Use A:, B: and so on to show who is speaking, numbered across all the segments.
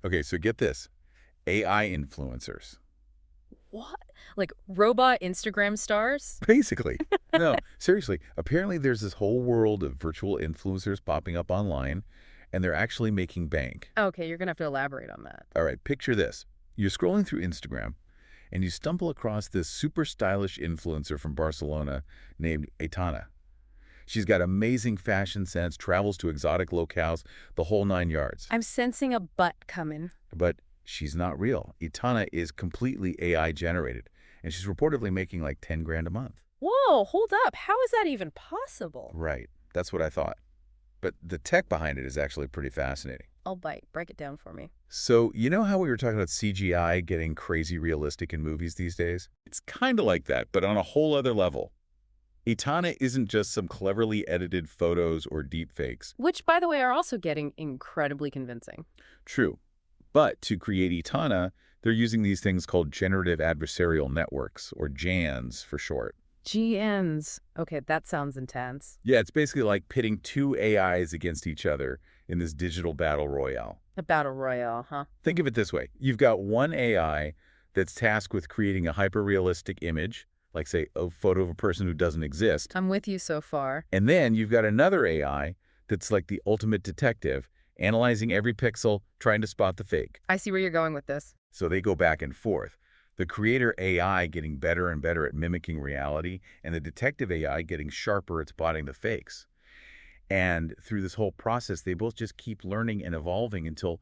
A: Okay, so get this. AI influencers.
B: What? Like robot Instagram stars?
A: Basically. No, seriously. Apparently there's this whole world of virtual influencers popping up online, and they're actually making bank.
B: Okay, you're gonna have to elaborate on that.
A: All right, picture this. You're scrolling through Instagram, and you stumble across this super stylish influencer from Barcelona named Aitana. She's got amazing fashion sense, travels to exotic locales, the whole 9 yards.
B: I'm sensing a butt coming.
A: But she's not real. Itana is completely AI generated, and she's reportedly making like 10 grand a month.
B: Whoa, hold up. How is that even possible?
A: Right. That's what I thought. But the tech behind it is actually pretty fascinating.
B: I'll bite. Break it down for me.
A: So, you know how we were talking about CGI getting crazy realistic in movies these days? It's kind of like that, but on a whole other level. Itana isn't just some cleverly edited photos or deepfakes.
B: Which, by the way, are also getting incredibly convincing.
A: True. But to create Itana, they're using these things called generative adversarial networks, or GANs for short.
B: GNs. Okay, that sounds intense.
A: Yeah, it's basically like pitting two AIs against each other in this digital battle royale.
B: A battle royale, huh?
A: Think of it this way. You've got one AI that's tasked with creating a hyper-realistic image, like, say, a photo of a person who doesn't exist.
B: I'm with you so far.
A: And then you've got another AI that's like the ultimate detective, analyzing every pixel, trying to spot the fake.
B: I see where you're going with this.
A: So they go back and forth. The creator AI getting better and better at mimicking reality, and the detective AI getting sharper at spotting the fakes. And through this whole process, they both just keep learning and evolving until,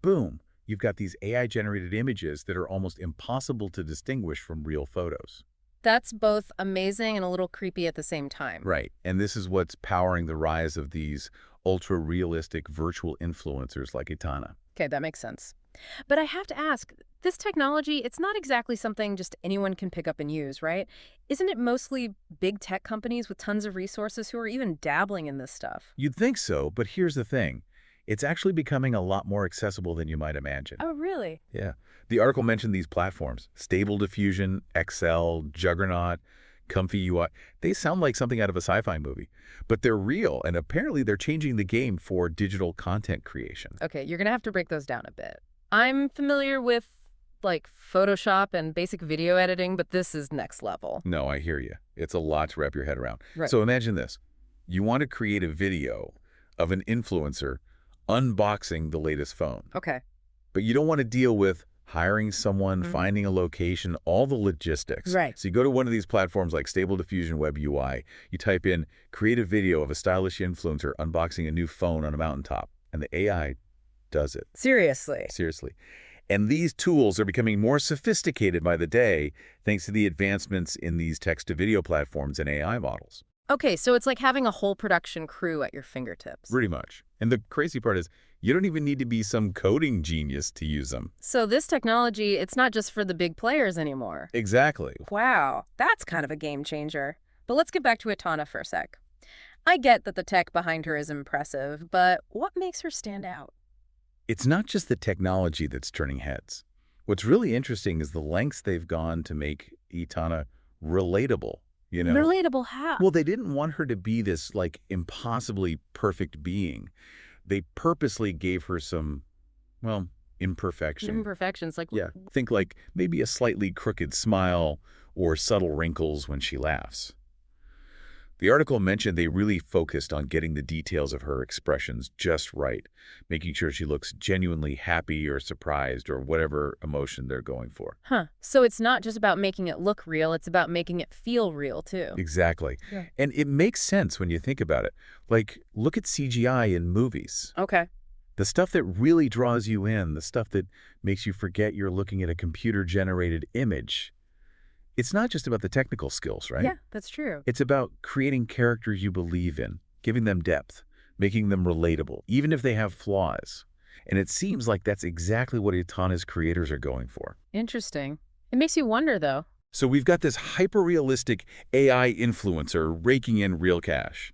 A: boom, you've got these AI-generated images that are almost impossible to distinguish from real photos.
B: That's both amazing and a little creepy at the same time.
A: Right. And this is what's powering the rise of these ultra-realistic virtual influencers like Itana.
B: Okay, that makes sense. But I have to ask, this technology, it's not exactly something just anyone can pick up and use, right? Isn't it mostly big tech companies with tons of resources who are even dabbling in this stuff?
A: You'd think so, but here's the thing. It's actually becoming a lot more accessible than you might imagine.
B: Oh, really?
A: Yeah. The article mentioned these platforms, Stable Diffusion, Excel, Juggernaut, Comfy UI. They sound like something out of a sci-fi movie, but they're real, and apparently they're changing the game for digital content creation.
B: Okay, you're gonna have to break those down a bit. I'm familiar with, like, Photoshop and basic video editing, but this is next level.
A: No, I hear you. It's a lot to wrap your head around.
B: Right.
A: So imagine this. You want to create a video of an influencer unboxing the latest phone,
B: Okay.
A: but you don't want to deal with hiring someone, finding a location, all the logistics.
B: Right.
A: So you go to one of these platforms like Stable Diffusion Web UI, you type in, create a video of a stylish influencer unboxing a new phone on a mountaintop, and the AI does it.
B: Seriously.
A: Seriously. And these tools are becoming more sophisticated by the day thanks to the advancements in these text-to-video platforms and AI models.
B: Okay, so it's like having a whole production crew at your fingertips.
A: Pretty much. And the crazy part is, you don't even need to be some coding genius to use them.
B: So this technology, it's not just for the big players anymore.
A: Exactly.
B: Wow, that's kind of a game changer. But let's get back to Itana for a sec. I get that the tech behind her is impressive, but what makes her stand out?
A: It's not just the technology that's turning heads. What's really interesting is the lengths they've gone to make Itana relatable, you know?
B: Relatable how?
A: Well, they didn't want her to be this, like, impossibly perfect being. They purposely gave her some, well, imperfection.
B: Imperfections, like
A: Yeah, think like maybe a slightly crooked smile or subtle wrinkles when she laughs. The article mentioned they really focused on getting the details of her expressions just right, making sure she looks genuinely happy or surprised or whatever emotion they're going for.
B: Huh. So it's not just about making it look real, it's about making it feel real, too.
A: Exactly.
B: Yeah.
A: And it makes sense when you think about it. Like, look at CGI in movies.
B: Okay.
A: The stuff that really draws you in, the stuff that makes you forget you're looking at a computer-generated image. It's not just about the technical skills, right?
B: Yeah, that's true.
A: It's about creating characters you believe in, giving them depth, making them relatable, even if they have flaws. And it seems like that's exactly what Itana's creators are going for.
B: Interesting. It makes you wonder, though.
A: So we've got this hyper-realistic AI influencer raking in real cash.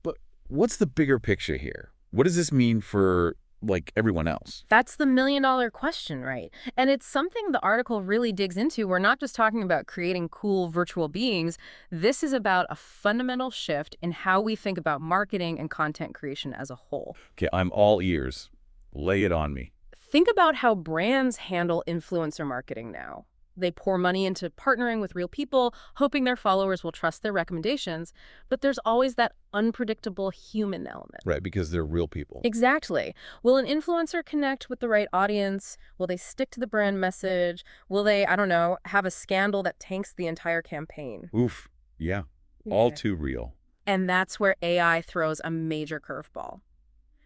A: But what's the bigger picture here? What does this mean for, like, everyone else?
B: That's the million-dollar question, right? And it's something the article really digs into. We're not just talking about creating cool virtual beings. This is about a fundamental shift in how we think about marketing and content creation as a whole.
A: Okay, I'm all ears. Lay it on me.
B: Think about how brands handle influencer marketing now. They pour money into partnering with real people, hoping their followers will trust their recommendations, but there's always that unpredictable human element.
A: Right, because they're real people.
B: Exactly. Will an influencer connect with the right audience? Will they stick to the brand message? Will they, I don't know, have a scandal that tanks the entire campaign?
A: Oof. Yeah. All
B: Yeah.
A: too real.
B: And that's where AI throws a major curveball.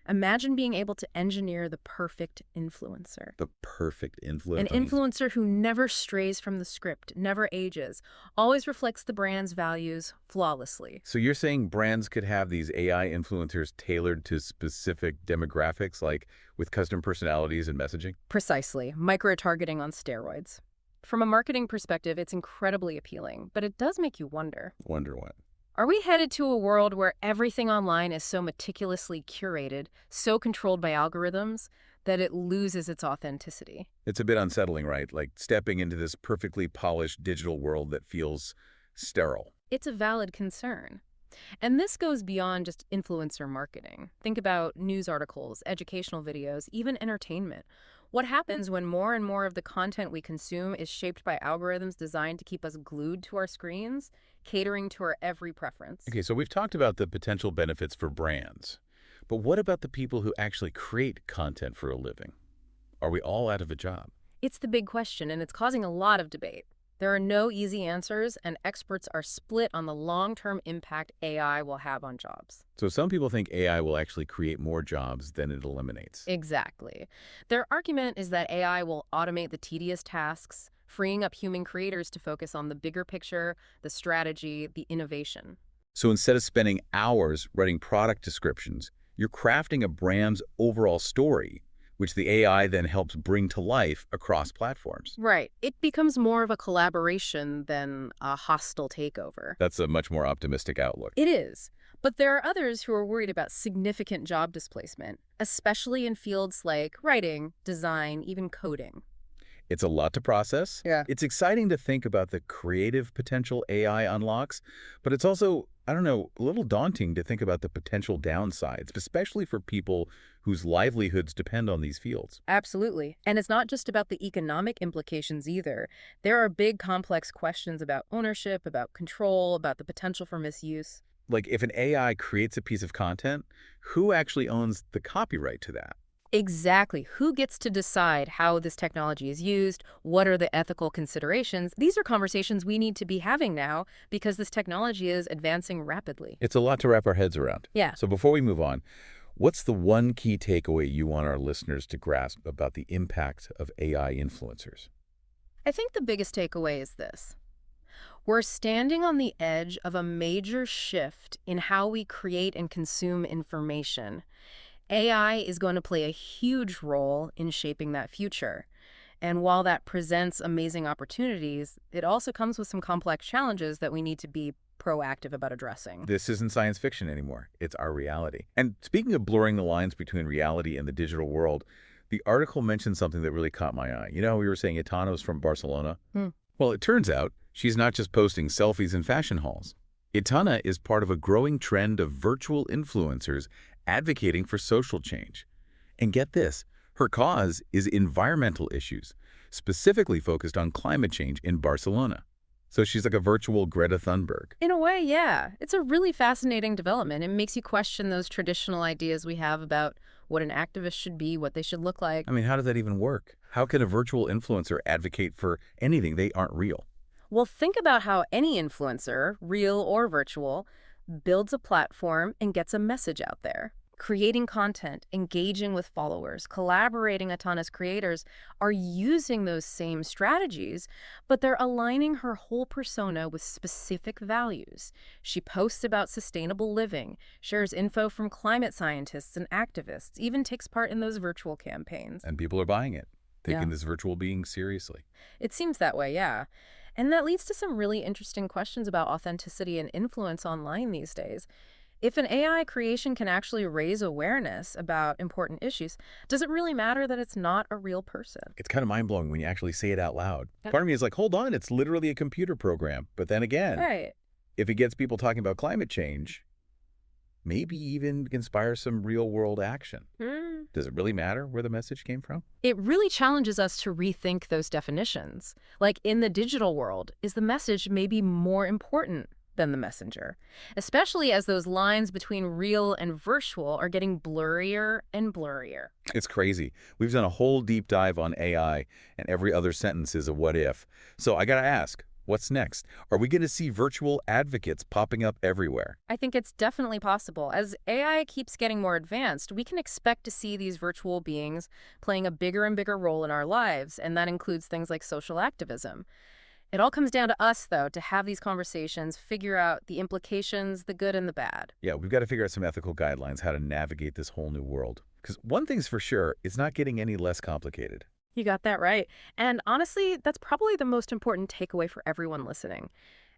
B: Imagine being able to engineer the perfect influencer.
A: The perfect
B: An
A: influence.
B: influencer who never strays from the script, never ages, always reflects the brand's values flawlessly.
A: So you're saying brands could have these AI influencers tailored to specific demographics, like with custom personalities and messaging?
B: Precisely. Micro-targeting on steroids. From a marketing perspective, it's incredibly appealing, but it does make you wonder.
A: Wonder what?
B: Are we headed to a world where everything online is so meticulously curated, so controlled by algorithms, that it loses its authenticity?
A: It's a bit unsettling, right? Like stepping into this perfectly polished digital world that feels sterile.
B: It's a valid concern. And this goes beyond just influencer marketing. Think about news articles, educational videos, even entertainment. What happens when more and more of the content we consume is shaped by algorithms designed to keep us glued to our screens, catering to our every preference?
A: Okay, so we've talked about the potential benefits for brands. But what about the people who actually create content for a living? Are we all out of a job?
B: It's the big question, and it's causing a lot of debate. There are no easy answers, and experts are split on the long-term impact AI will have on jobs.
A: So some people think AI will actually create more jobs than it eliminates.
B: Exactly. Their argument is that AI will automate the tedious tasks, freeing up human creators to focus on the bigger picture, the strategy, the innovation.
A: So instead of spending hours writing product descriptions, you're crafting a brand's overall story, which the AI then helps bring to life across platforms.
B: Right. It becomes more of a collaboration than a hostile takeover.
A: That's a much more optimistic outlook.
B: It is. But there are others who are worried about significant job displacement, especially in fields like writing, design, even coding.
A: It's a lot to process.
B: Yeah.
A: It's exciting to think about the creative potential AI unlocks, but it's also, I don't know, a little daunting to think about the potential downsides, especially for people whose livelihoods depend on these fields.
B: Absolutely. And it's not just about the economic implications either. There are big, complex questions about ownership, about control, about the potential for misuse.
A: Like if an AI creates a piece of content, who actually owns the copyright to that?
B: Exactly. Who gets to decide how this technology is used? What are the ethical considerations? These are conversations we need to be having now because this technology is advancing rapidly.
A: It's a lot to wrap our heads around.
B: Yeah.
A: So before we move on, what's the one key takeaway you want our listeners to grasp about the impact of AI influencers?
B: I think the biggest takeaway is this. We're standing on the edge of a major shift in how we create and consume information. AI is going to play a huge role in shaping that future. And while that presents amazing opportunities, it also comes with some complex challenges that we need to be proactive about addressing.
A: This isn't science fiction anymore. It's our reality. And speaking of blurring the lines between reality and the digital world, the article mentioned something that really caught my eye. You know, we were saying Itano's from Barcelona. Well, it turns out she's not just posting selfies in fashion halls. Itana is part of a growing trend of virtual influencers advocating for social change. And get this, her cause is environmental issues, specifically focused on climate change in Barcelona. So she's like a virtual Greta Thunberg.
B: In a way, yeah. It's a really fascinating development. It makes you question those traditional ideas we have about what an activist should be, what they should look like.
A: I mean, how does that even work? How can a virtual influencer advocate for anything? They aren't real.
B: Well, think about how any influencer, real or virtual, builds a platform and gets a message out there. Creating content, engaging with followers, collaborating with Itana's creators are using those same strategies, but they're aligning her whole persona with specific values. She posts about sustainable living, shares info from climate scientists and activists, even takes part in those virtual campaigns.
A: And people are buying it, taking
B: Yeah.
A: this virtual being seriously.
B: It seems that way, yeah. And that leads to some really interesting questions about authenticity and influence online these days. If an AI creation can actually raise awareness about important issues, does it really matter that it's not a real person?
A: It's kind of mind-blowing when you actually say it out loud.
B: Yeah.
A: Part of me is like, hold on, it's literally a computer program. But then again,
B: Right.
A: if it gets people talking about climate change, maybe even inspire some real-world action.
B: Hmm.
A: Does it really matter where the message came from?
B: It really challenges us to rethink those definitions. Like in the digital world, is the message maybe more important than the messenger? Especially as those lines between real and virtual are getting blurrier and blurrier.
A: It's crazy. We've done a whole deep dive on AI, and every other sentence is a what if. So I gotta ask, what's next? Are we going to see virtual advocates popping up everywhere?
B: I think it's definitely possible. As AI keeps getting more advanced, we can expect to see these virtual beings playing a bigger and bigger role in our lives, and that includes things like social activism. It all comes down to us, though, to have these conversations, figure out the implications, the good and the bad.
A: Yeah, we've got to figure out some ethical guidelines how to navigate this whole new world. Because one thing's for sure, it's not getting any less complicated.
B: You got that right. And honestly, that's probably the most important takeaway for everyone listening.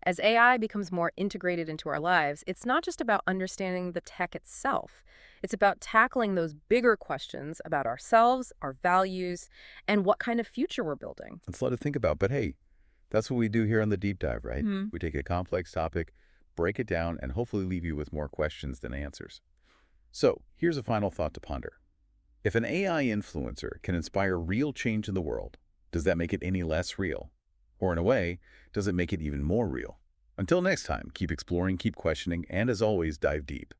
B: As AI becomes more integrated into our lives, it's not just about understanding the tech itself. It's about tackling those bigger questions about ourselves, our values, and what kind of future we're building.
A: It's a lot to think about, but hey, that's what we do here on the Deep Dive, right?
B: Hmm.
A: We take a complex topic, break it down, and hopefully leave you with more questions than answers. So, here's a final thought to ponder. If an AI influencer can inspire real change in the world, does that make it any less real? Or in a way, does it make it even more real? Until next time, keep exploring, keep questioning, and as always, dive deep.